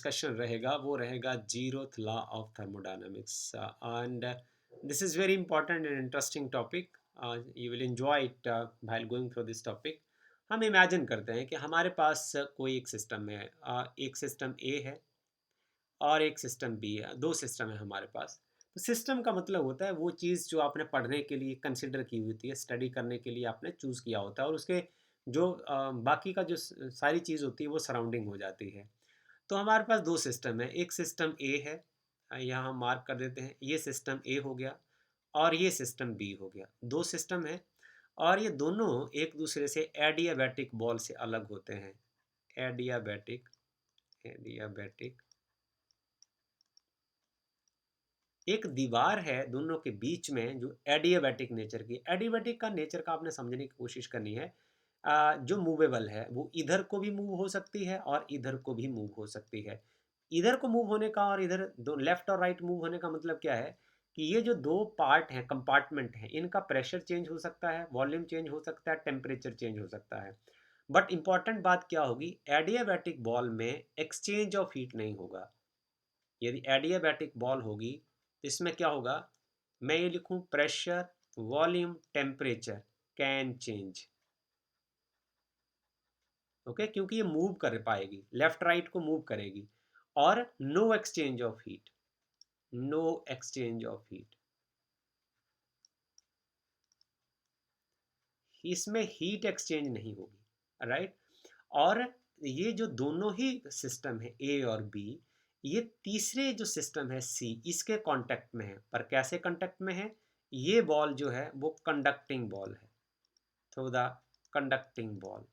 Discussion रहेगा वो रहेगा zeroth law of thermodynamics and this is very important and interesting topic. You will enjoy it while going through this topic. हम imagine करते हैं कि हमारे पास कोई एक सिस्टम है, एक सिस्टम ए है और एक सिस्टम बी है, दो सिस्टम है हमारे पास। तो सिस्टम का मतलब होता है वो चीज़ जो आपने पढ़ने के लिए कंसिडर की हुई थी, स्टडी करने के लिए आपने चूज़ किया होता है, और उसके जो बाकी का जो सारी चीज़ होती है वो सराउंडिंग हो जाती है। तो हमारे पास दो सिस्टम है, एक सिस्टम ए है, यहाँ हम मार्क कर देते हैं, ये सिस्टम ए हो गया और ये सिस्टम बी हो गया। दो सिस्टम है और ये दोनों एक दूसरे से एडियाबैटिक बॉल से अलग होते हैं। एडियाबैटिक एडियाबैटिक एक दीवार है दोनों के बीच में जो एडियाबैटिक नेचर की। एडियाबैटिक का नेचर का आपने समझने की कोशिश करनी है। जो मूवेबल है वो इधर को भी मूव हो सकती है और इधर को भी मूव हो सकती है। इधर को मूव होने का और इधर दो लेफ्ट और राइट मूव होने का मतलब क्या है कि ये जो दो पार्ट हैं, कंपार्टमेंट हैं, इनका प्रेशर चेंज हो सकता है, वॉल्यूम चेंज हो सकता है, टेम्परेचर चेंज हो सकता है। बट इंपॉर्टेंट बात क्या होगी, एडियाबैटिक बॉल में एक्सचेंज ऑफ हीट नहीं होगा। यदि एडियाबैटिक बॉल होगी तो इसमें क्या होगा, मैं ये लिखूं pressure volume temperature can change. Okay, क्योंकि ये मूव कर पाएगी, लेफ्ट राइट को मूव करेगी। और no exchange of heat, no exchange of heat, इसमें हीट एक्सचेंज नहीं होगी, राइट। और ये जो दोनों ही सिस्टम है ए और बी, ये तीसरे जो सिस्टम है सी, इसके कांटेक्ट में है। पर कैसे कांटेक्ट में है, ये बॉल जो है वो कंडक्टिंग बॉल है, थ्रू द कंडक्टिंग बॉल।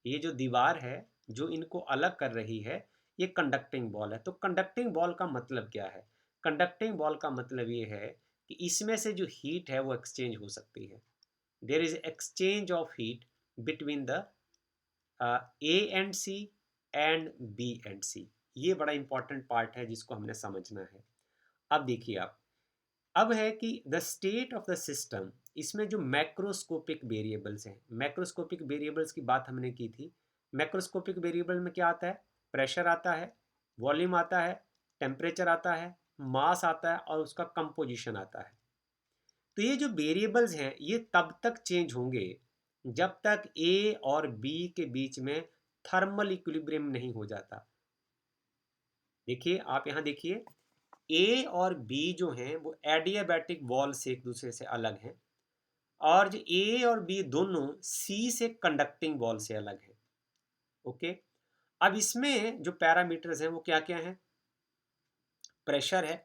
ये जो दीवार है जो इनको अलग कर रही है, ये कंडक्टिंग बॉल है। तो कंडक्टिंग बॉल का मतलब क्या है, कंडक्टिंग बॉल का मतलब ये है कि इसमें से जो हीट है वो एक्सचेंज हो सकती है। There is exchange of heat between the A and C and B and C. ये बड़ा इंपॉर्टेंट पार्ट है जिसको हमने समझना है। अब देखिए आप, अब है कि the state of the system, इसमें जो मैक्रोस्कोपिक वेरिएबल्स हैं, मैक्रोस्कोपिक वेरिएबल्स की बात हमने की थी। मैक्रोस्कोपिक वेरिएबल में क्या आता है, प्रेशर आता है, वॉल्यूम आता है, टेम्परेचर आता है, मास आता है और उसका कंपोजिशन आता है। तो ये जो वेरिएबल्स हैं ये तब तक चेंज होंगे जब तक ए और बी के बीच में थर्मल इक्विलिब्रियम नहीं हो जाता। देखिए आप यहाँ देखिए, ए और बी जो हैं वो एडियाबैटिक वॉल से एक दूसरे से अलग हैं, और जो ए और बी दोनों सी से कंडक्टिंग वॉल से अलग हैं। ओके, अब इसमें जो पैरामीटर्स हैं वो क्या क्या हैं, प्रेशर है,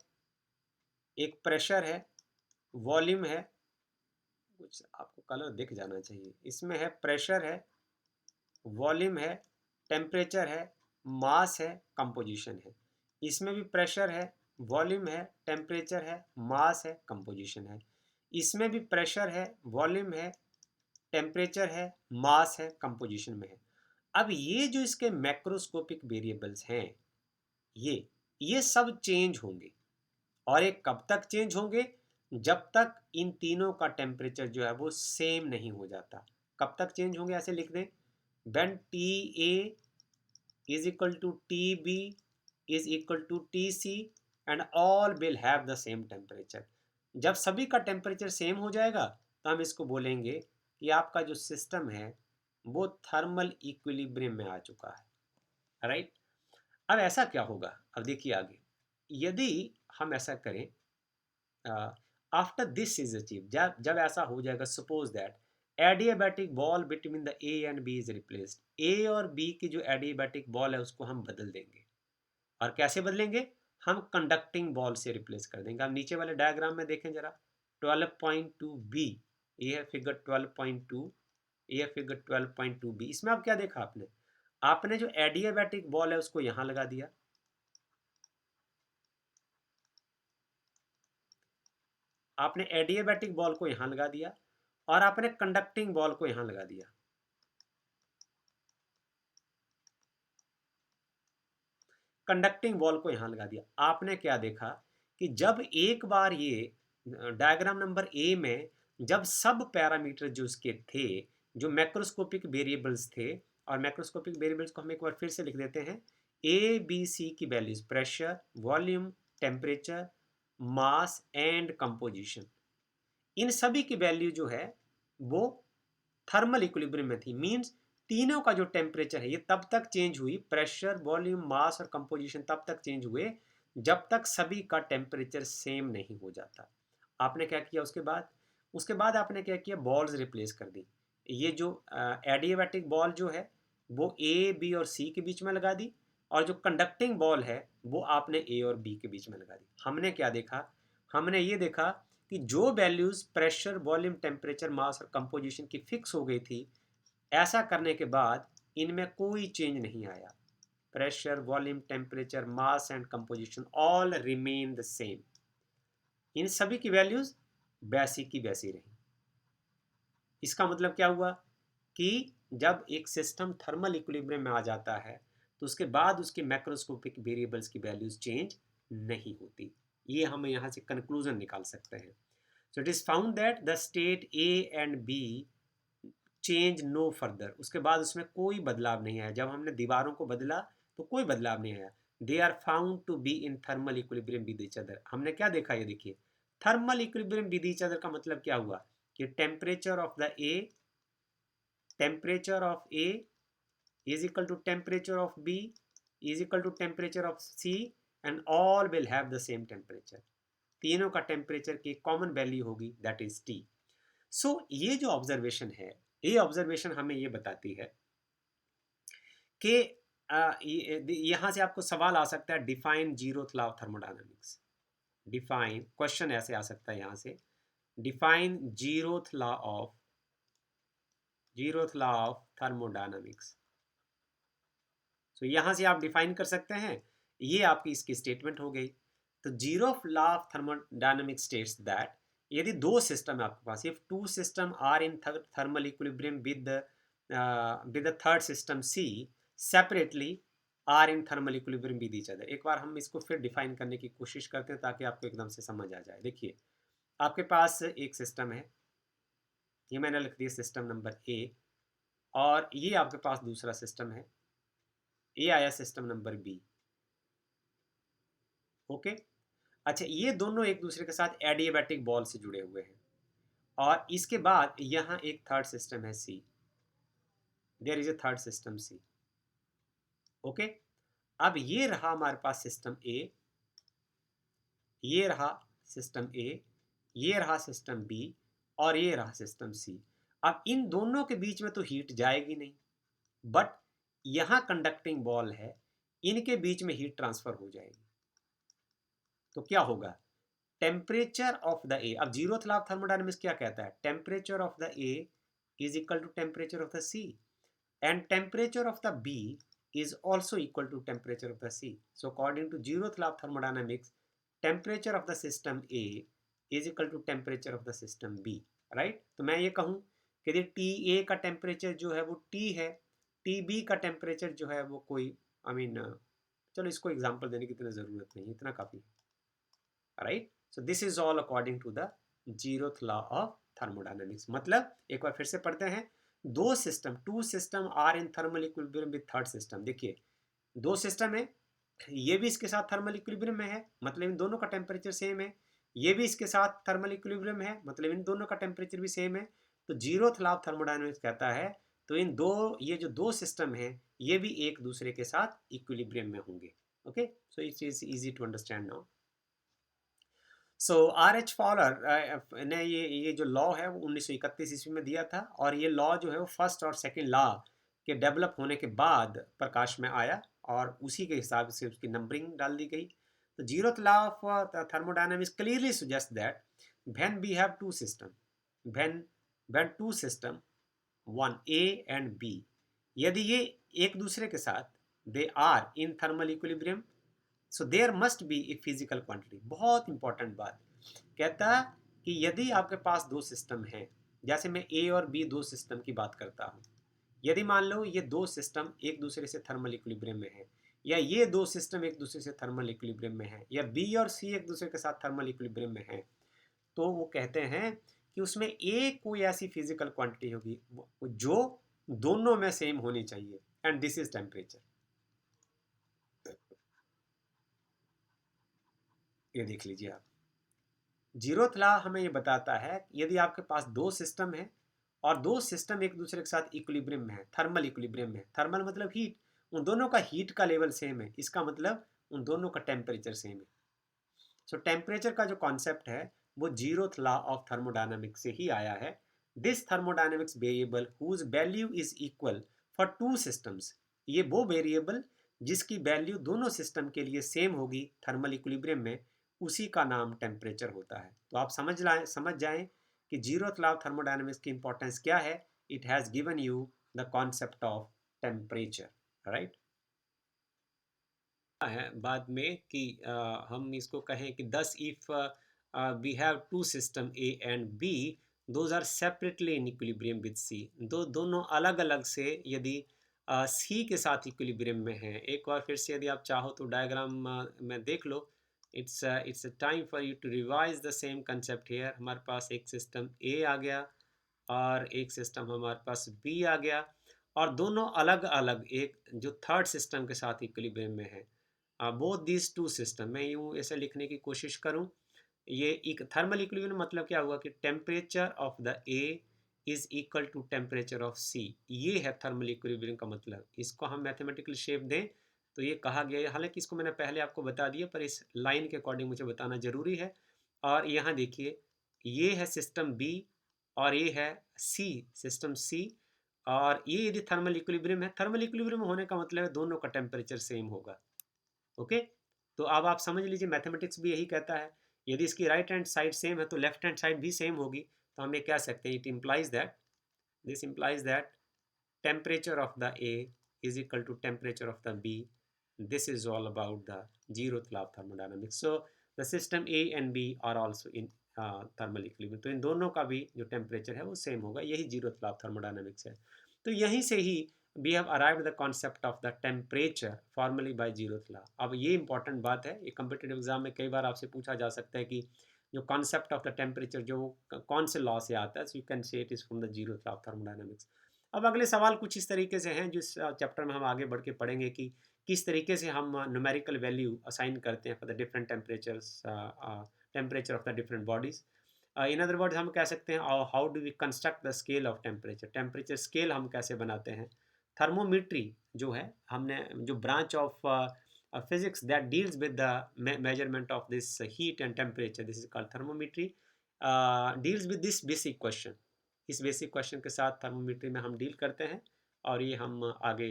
एक प्रेशर है, वॉल्यूम है, कुछ आपको कलर दिख जाना चाहिए, इसमें है प्रेशर है, वॉल्यूम है, टेम्परेचर है, मास है, कंपोजिशन है। इसमें भी प्रेशर है, वॉल्यूम है, टेम्परेचर है, मास है, कंपोजिशन है। इसमें भी प्रेशर है, वॉल्यूम है, टेम्परेचर है, मास है, कंपोजिशन में है। अब ये जो इसके मैक्रोस्कोपिक वेरिएबल्स हैं, ये सब चेंज होंगे। और ये कब तक चेंज होंगे, जब तक इन तीनों का टेम्परेचर जो है वो सेम नहीं हो जाता। कब तक चेंज होंगे, ऐसे लिख दें, when TA is equal to TB is equal to TC and all will have the same temperature। जब सभी का टेम्परेचर सेम हो जाएगा तो हम इसको बोलेंगे कि आपका जो सिस्टम है वो थर्मल इक्विलिब्रियम में आ चुका है, राइट। अब ऐसा क्या होगा, अब देखिए आगे, यदि हम ऐसा करें, आफ्टर दिस इज अचीव, जब जब ऐसा हो जाएगा, suppose that adiabatic wall between the A and B is replaced, A और बी की जो एडियाबैटिक बॉल है उसको हम बदल देंगे। और कैसे बदलेंगे, हम कंडक्टिंग बॉल से रिप्लेस कर देंगे। हम नीचे वाले डायग्राम में देखें जरा, 12.2 बी, ये है फिगर 12.2, ये है फिगर 12.2 बी। इसमें अब क्या देखा आपने, आपने जो एडियाबैटिक बॉल है उसको यहाँ लगा दिया, आपने एडियाबैटिक बॉल को यहाँ लगा दिया, और आपने कंडक्टिंग बॉल को यहाँ लगा दिया। कंडक्टिंग बॉल को यहाँ लगा दिया। आपने क्या देखा कि जब एक बार ये डायग्राम नंबर ए में जब सब पैरामीटर जो उसके थे, जो मैक्रोस्कोपिक वेरिएबल्स थे, और मैक्रोस्कोपिक वेरिएबल्स को हम एक बार फिर से लिख देते हैं, ए बी सी की values pressure, volume, temperature, mass and composition, इन सभी की वैल्यू जो है वो थर्मल इक्विलिब्रियम में थी। मींस तीनों का जो टेम्परेचर है ये तब तक चेंज हुई, प्रेशर, वॉल्यूम, मास और कंपोजिशन तब तक चेंज हुए जब तक सभी का टेम्परेचर सेम नहीं हो जाता। आपने क्या किया उसके बाद आपने क्या किया, बॉल्स रिप्लेस कर दी। ये जो एडियाबैटिक बॉल जो है वो ए बी और सी के बीच में लगा दी, और जो कंडक्टिंग बॉल है वो आपने ए और बी के बीच में लगा दी। हमने क्या देखा, हमने ये देखा कि जो वैल्यूज प्रेशर, वॉल्यूम, टेम्परेचर, मास और कंपोजिशन की फिक्स हो गई थी, ऐसा करने के बाद इनमें कोई चेंज नहीं आया। Pressure, volume, temperature, mass and composition all remain the same. इन सभी की वैल्यूज वैसी की वैसी रही। इसका मतलब क्या हुआ कि जब एक सिस्टम थर्मल इक्विलिब्रियम में आ जाता है तो उसके बाद उसके मैक्रोस्कोपिक वेरिएबल्स की वैल्यूज चेंज नहीं होती। ये हम यहाँ से कंक्लूजन निकाल सकते हैं। So it is found that the state A and B change no further. उसके बाद उसमें कोई बदलाव नहीं आया। जब हमने दीवारों को बदला तो कोई बदलाव नहीं आया। They are found to be in thermal equilibrium with each other. हमने क्या देखा, ये देखिए, thermal equilibrium with each other का मतलब क्या हुआ कि temperature of A is equal to temperature of B is equal to temperature of C and all will have the same temperature। तीनों का टेम्परेचर की कॉमन वैल्यू होगी, दैट इज T। सो ये जो ऑब्जर्वेशन है, ये ऑब्जर्वेशन हमें ये बताती है कि यहाँ से आपको सवाल आ सकता है, define zeroth law of thermodynamics. Define, question ऐसे आ सकता है यहाँ से, define zeroth law of thermodynamics. तो यहाँ से आप डिफाइन कर सकते हैं, ये आपकी इसकी स्टेटमेंट हो गई। तो zero law of thermodynamics states that यदि दो सिस्टम है आपके पास, if two system are in thermal equilibrium with the third system C separately are in thermal equilibrium with each other. एक बार हम इसको फिर डिफाइन करने की कोशिश करते हैं ताकि आपको एकदम से समझ आ जाए। देखिए, आपके पास एक सिस्टम है, ये मैंने लिख दिया सिस्टम नंबर ए, और ये आपके पास दूसरा सिस्टम है, ये आया सिस्टम नंबर बी। ओके, अच्छा, ये दोनों एक दूसरे के साथ एडियाबैटिक बॉल से जुड़े हुए हैं, और इसके बाद यहाँ एक थर्ड सिस्टम है C, there is a third system C. Okay, अब ये रहा हमारे पास सिस्टम ए, ये रहा सिस्टम ए, ये रहा सिस्टम बी, और ये रहा सिस्टम सी। अब इन दोनों के बीच में तो हीट जाएगी नहीं, बट यहाँ कंडक्टिंग बॉल है, इनके बीच में हीट ट्रांसफर हो जाएगी। तो क्या होगा, टेम्परेचर ऑफ द ए, अब जीरोथ लॉ ऑफ थर्मोडायनामिक्स क्या कहता है, temperature of the A is equal to temperature of the C and temperature of the B is also equal to temperature of the C. So according to zeroth law of thermodynamics, temperature of the system A is equal to temperature of the system B, right? तो मैं ये कहूँ कि यदि TA का temperature जो है वो T है, TB का टेम्परेचर जो है वो कोई चलो इसको एग्जांपल देने की इतनी ज़रूरत नहीं, इतना काफ़ी है, right? So this is all according to the zeroth law of thermodynamics. मतलब एक बार फिर से पढ़ते हैं, दो system, two system are in thermal equilibrium with third system. देखिए, दो सिस्टम है, ये भी इसके साथ थर्मल इक्विलिब्रियम में है, मतलब इन दोनों का टेम्परेचर सेम है, ये भी इसके साथ थर्मल इक्विलिब्रियम है, मतलब इन दोनों का टेम्परेचर भी सेम है। तो जीरोथ लॉ ऑफ थर्मोडायनामिक्स कहता है तो इन दो, ये जो दो सिस्टम है ये भी एक दूसरे के साथ इक्विलिब्रियम में होंगे। Okay, so it is easy to understand now. So R.H. Fowler ने ये जो लॉ है वो 1931 ईस्वी में दिया था, और ये लॉ जो है वो फर्स्ट और सेकंड लॉ के डेवलप होने के बाद प्रकाश में आया, और उसी के हिसाब से उसकी नंबरिंग डाल दी गई। तो zeroth law of thermodynamics clearly suggest that when we have two system, when two system one A and B, यदि ये एक दूसरे के साथ they are in thermal equilibrium, so there must be a physical quantity. बहुत important बात कहता है कि यदि आपके पास दो सिस्टम हैं, जैसे मैं ए और बी दो सिस्टम की बात करता हूँ, यदि मान लो ये दो सिस्टम एक दूसरे से थर्मल इक्विलिब्रियम में है, या ये दो सिस्टम एक दूसरे से थर्मल इक्विलिब्रियम में है, या बी और सी एक दूसरे के साथ थर्मल इक्विलिब्रियम में है, तो वो कहते हैं कि उसमें एक कोई ऐसी फिजिकल क्वांटिटी होगी जो दोनों में सेम होनी चाहिए, एंड दिस इज टेम्परेचर। ये देख लीजिए आप, जीरोथ लॉ हमें ये बताता है कि यदि आपके पास दो सिस्टम है और दो सिस्टम एक दूसरे के साथ इक्विलिब्रियम में है, थर्मल इक्विलिब्रियम में है, थर्मल मतलब हीट, उन दोनों का हीट का लेवल सेम है, इसका मतलब उन दोनों का टेम्परेचर सेम है। सो टेम्परेचर का जो कॉन्सेप्ट है वो जीरोथ लॉ ऑफ थर्मोडायनामिक्स से ही आया है। This thermodynamics variable whose value is equal for two systems, ये वो वेरिएबल जिसकी वैल्यू दोनों सिस्टम के लिए सेम होगी थर्मल इक्विलिब्रियम में, उसी का नाम टेम्परेचर होता है। तो आप समझ जाएं कि जीरोथ लॉ ऑफ थर्मोडायनामिक्स की इंपॉर्टेंस क्या है। It has given you the concept of temperature, right. है बाद में कि हम इसको कहें कि thus if we have two system A and B, those are separately in equilibrium with C, दोनों अलग अलग से यदि सी के साथ इक्विलिब्रियम में हैं। एक बार फिर से यदि आप चाहो तो डायग्राम में देख लो। It's time for you to revise the same concept here. हमारे पास एक सिस्टम ए आ गया और एक सिस्टम हमारे पास बी आ गया, और दोनों अलग अलग एक जो थर्ड सिस्टम के साथ इक्विलिब्रियम में है। बोथ दिस टू सिस्टम, मैं यूँ ऐसे लिखने की कोशिश करूँ, ये एक थर्मल इक्विलिब्रियम मतलब क्या हुआ कि temperature of the A is equal to temperature of C, ये है थर्मल इक्विलिब्रियम का मतलब। इसको हम मैथमेटिकल शेप दें तो ये कहा गया है, हालांकि इसको मैंने पहले आपको बता दिया पर इस लाइन के अकॉर्डिंग मुझे बताना ज़रूरी है। और यहाँ देखिए, ये है सिस्टम बी और ये है सी, सिस्टम सी, और ये यदि थर्मल इक्विलिब्रियम है, थर्मल इक्विलिब्रियम होने का मतलब है दोनों का टेम्परेचर सेम होगा। ओके, तो अब आप समझ लीजिए मैथमेटिक्स भी यही कहता है, यदि इसकी राइट हैंड साइड सेम है तो लेफ्ट हैंड साइड भी सेम होगी। तो हम ये कह सकते हैं, it implies that, this implies that temperature of the A is equal to temperature of the B. This is all about the zeroth law of thermodynamics. So the system A and B are also in thermal equilibrium. तो इन दोनों का भी जो temperature है वो same होगा, यही zeroth law of thermodynamics है। तो यहीं से ही we have arrived the concept of the temperature formally by zeroth law. अब ये इंपॉर्टेंट बात है, ये कम्पिटेटिव एग्जाम में कई बार आपसे पूछा जा सकता है कि जो कॉन्सेप्ट ऑफ द टेम्परेचर जो कौन से लॉ से आता है, so you can say it is from the zeroth law of thermodynamics. अब अगले सवाल कुछ इस तरीके से हैं, जिस चैप्टर में हम आगे बढ़ के पढ़ेंगे कि किस तरीके से हम न्यूमेरिकल वैल्यू असाइन करते हैं for the different temperatures, temperature of the different bodies. In other words हम कह सकते हैं how do we construct the scale of temperature, temperature scale हम कैसे बनाते हैं। थर्मोमीट्री जो है, हमने जो branch of physics that deals with the measurement of this heat and temperature, this is called thermometry, deals with this basic question. इस basic question के साथ थर्मोमीट्री में हम डील करते हैं और ये हम आगे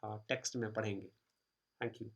टेक्स्ट में पढ़ेंगे। Thank you.